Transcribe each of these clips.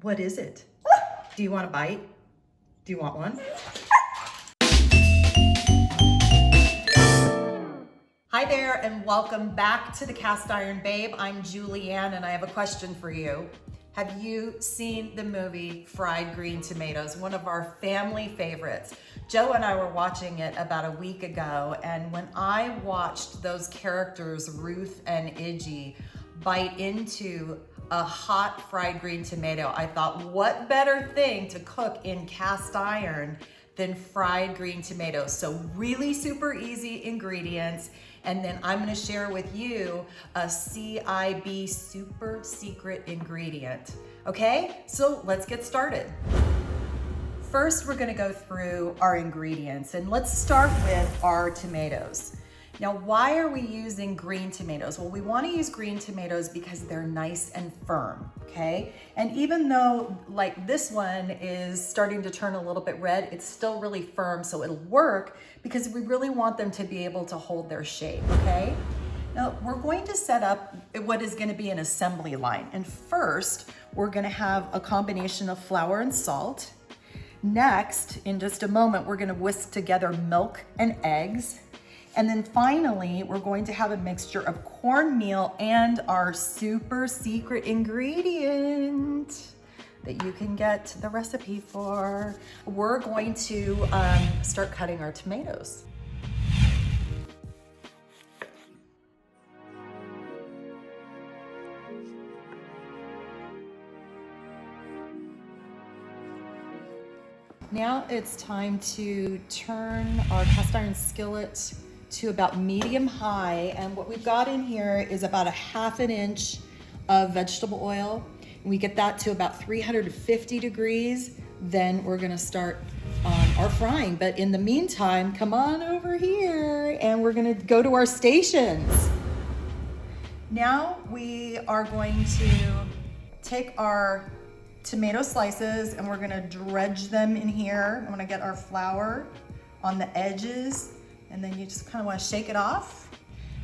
What is it? Do you want a bite? Do you want one? Hi there and welcome back to the Cast Iron Babe. I'm Julianne and I have a question for you. Have you seen the movie Fried Green Tomatoes? One of our family favorites. Joe and I were watching it about a week ago, and when I watched those characters, Ruth and Idgy, bite into a hot fried green tomato, I thought, what better thing to cook in cast iron than fried green tomatoes? So really super easy ingredients. And then I'm gonna share with you a CIB super secret ingredient. Okay, so let's get started. First, we're gonna go through our ingredients, and let's start with our tomatoes. Now, why are we using green tomatoes? Well, we wanna use green tomatoes because they're nice and firm, okay? And even though like this one is starting to turn a little bit red, it's still really firm, so it'll work because we really want them to be able to hold their shape, okay? Now, we're going to set up what is gonna be an assembly line. And first, we're gonna have a combination of flour and salt. Next, in just a moment, we're gonna whisk together milk and eggs. And then finally, we're going to have a mixture of cornmeal and our super secret ingredient that you can get the recipe for. We're going to start cutting our tomatoes. Now it's time to turn our cast iron skillet to about medium high, and what we've got in here is about a ½ inch of vegetable oil. We get that to about 350 degrees, then we're gonna start our frying. But in the meantime, come on over here and we're gonna go to our stations. Now we are going to take our tomato slices and we're gonna dredge them in here. I'm gonna get our flour on the edges, and then you just kind of want to shake it off.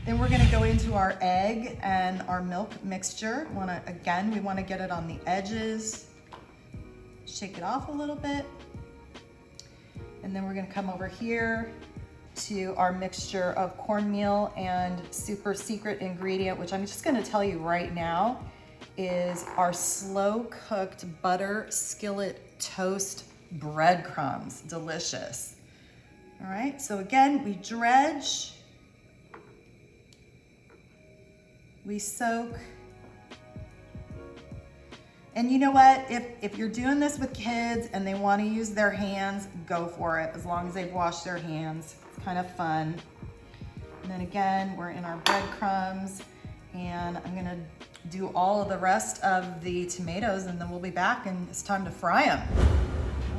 Then we're gonna go into our egg and our milk mixture. We want to get it on the edges, shake it off a little bit. And then we're gonna come over here to our mixture of cornmeal and super secret ingredient, which I'm just gonna tell you right now is our slow cooked butter skillet toast breadcrumbs. Delicious. All right, so again, we dredge, we soak, and you know what? If you're doing this with kids and they want to use their hands, go for it, as long as they've washed their hands. It's kind of fun. And then again, we're in our breadcrumbs, and I'm gonna do all of the rest of the tomatoes, and then we'll be back and it's time to fry them.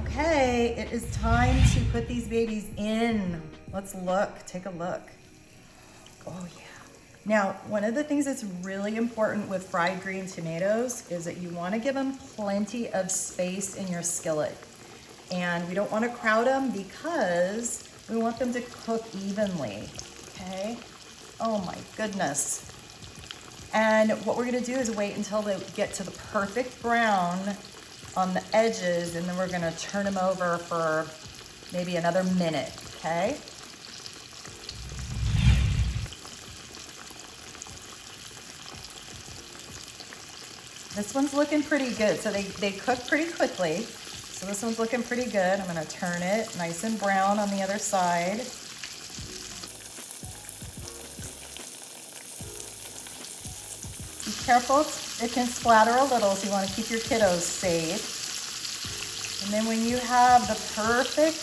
Okay, it is time to put these babies in. Let's look, take a look. Oh yeah. Now, one of the things that's really important with fried green tomatoes is that you want to give them plenty of space in your skillet. And we don't want to crowd them because we want them to cook evenly, okay? Oh my goodness. And what we're gonna do is wait until they get to the perfect brown on the edges, and then we're gonna turn them over for maybe another minute, okay? This one's looking pretty good. So they cook pretty quickly. So this one's looking pretty good. I'm gonna turn it nice and brown on the other side. Be careful, it can splatter a little, so you want to keep your kiddos safe. And then when you have the perfect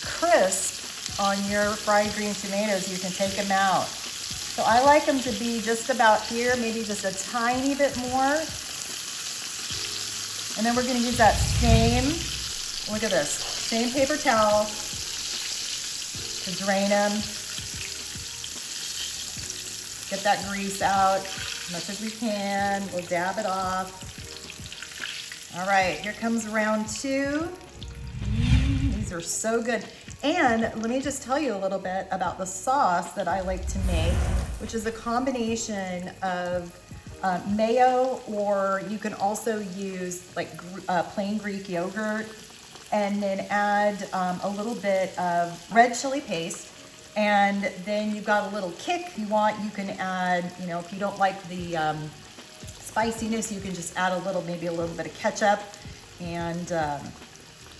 crisp on your fried green tomatoes, you can take them out. So I like them to be just about here, maybe just a tiny bit more. And then we're going to use that same, look at this, same paper towel to drain them. Get that grease out as much as we can. We'll dab it off. All right, here comes round two. These are so good. And let me just tell you a little bit about the sauce that I like to make, which is a combination of mayo, or you can also use like plain Greek yogurt, and then add a little bit of red chili paste. And then you've got a little kick. If you want, you can add, you know, if you don't like the spiciness, you can just add maybe a little bit of ketchup, and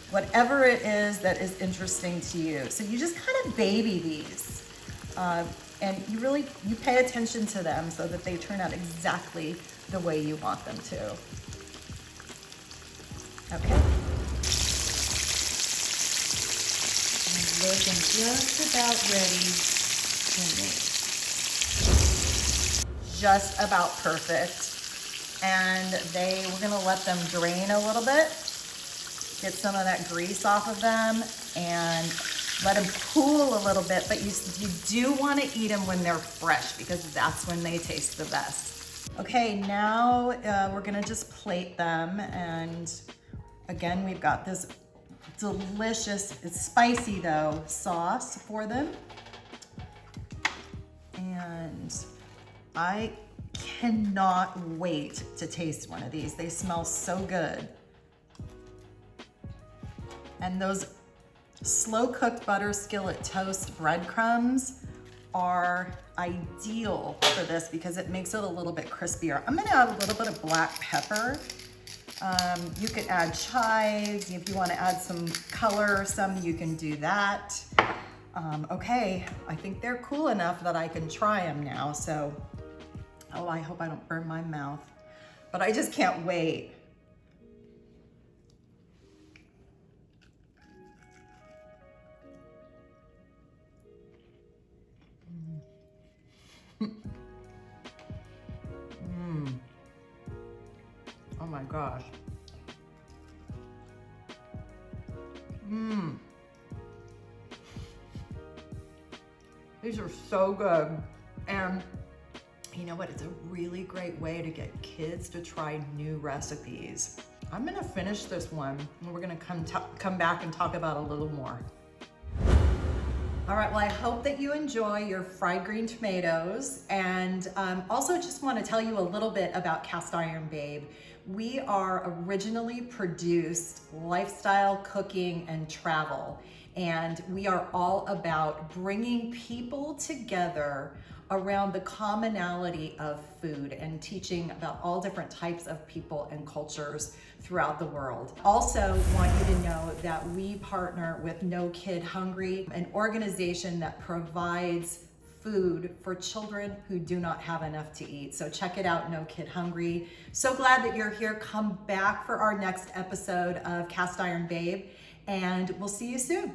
whatever it is that is interesting to you. So you just kind of baby these, and you pay attention to them so that they turn out exactly the way you want them to. Okay. Looking just about ready to make. Just about perfect. And we're gonna let them drain a little bit, get some of that grease off of them, and let them cool a little bit. But you do want to eat them when they're fresh, because that's when they taste the best. Okay, now we're gonna just plate them, and again, we've got this delicious, it's spicy though, sauce for them. And I cannot wait to taste one of these. They smell so good. And those slow cooked butter skillet toast breadcrumbs are ideal for this because it makes it a little bit crispier. I'm gonna add a little bit of black pepper. You can add chives. If you want to add some color or some, you can do that. Okay, I think they're cool enough that I can try them now. So, oh, I hope I don't burn my mouth, but I just can't wait. Oh my gosh. These are so good. And you know what? It's a really great way to get kids to try new recipes. I'm gonna finish this one, and we're gonna come back and talk about a little more. All right, well, I hope that you enjoy your fried green tomatoes, and also just want to tell you a little bit about Cast Iron Babe. We are originally produced lifestyle, cooking, and travel, and we are all about bringing people together around the commonality of food and teaching about all different types of people and cultures throughout the world. Also want you to know that we partner with No Kid Hungry, an organization that provides food for children who do not have enough to eat. So check it out, No Kid Hungry. So glad that you're here. Come back for our next episode of Cast Iron Babe, and we'll see you soon.